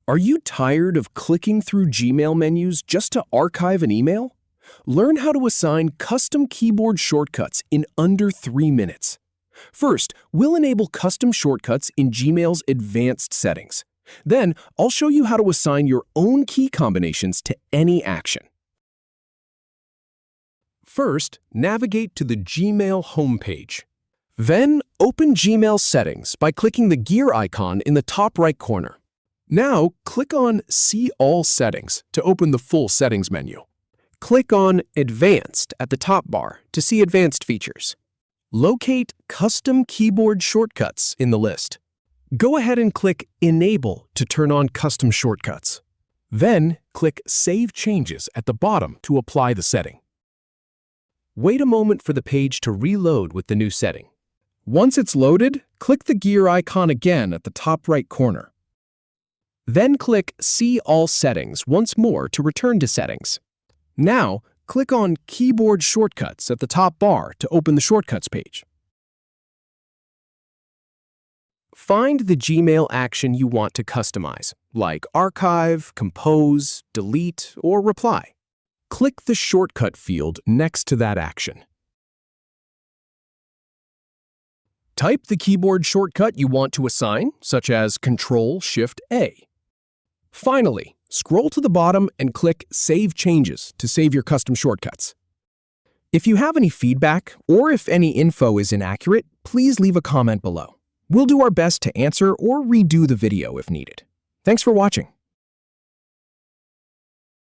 Are you tired of clicking through Gmail menus just to archive an email? Learn how to assign custom keyboard shortcuts in under 3 minutes. First, we'll enable custom shortcuts in Gmail's advanced settings. Then, I'll show you how to assign your own key combinations to any action. First, navigate to the Gmail homepage. Then, open Gmail settings by clicking the gear icon in the top right corner. Now, click on See All Settings to open the full settings menu. Click on Advanced at the top bar to see advanced features. Locate Custom Keyboard Shortcuts in the list. Go ahead and click Enable to turn on custom shortcuts. Then, click Save Changes at the bottom to apply the setting. Wait a moment for the page to reload with the new setting. Once it's loaded, click the gear icon again at the top right corner. Then click See All Settings once more to return to Settings. Now, click on Keyboard Shortcuts at the top bar to open the Shortcuts page. Find the Gmail action you want to customize, like Archive, Compose, Delete, or Reply. Click the shortcut field next to that action. Type the keyboard shortcut you want to assign, such as Ctrl-Shift-A. Finally, scroll to the bottom and click Save Changes to save your custom shortcuts. If you have any feedback or if any info is inaccurate, please leave a comment below. We'll do our best to answer or redo the video if needed. Thanks for watching.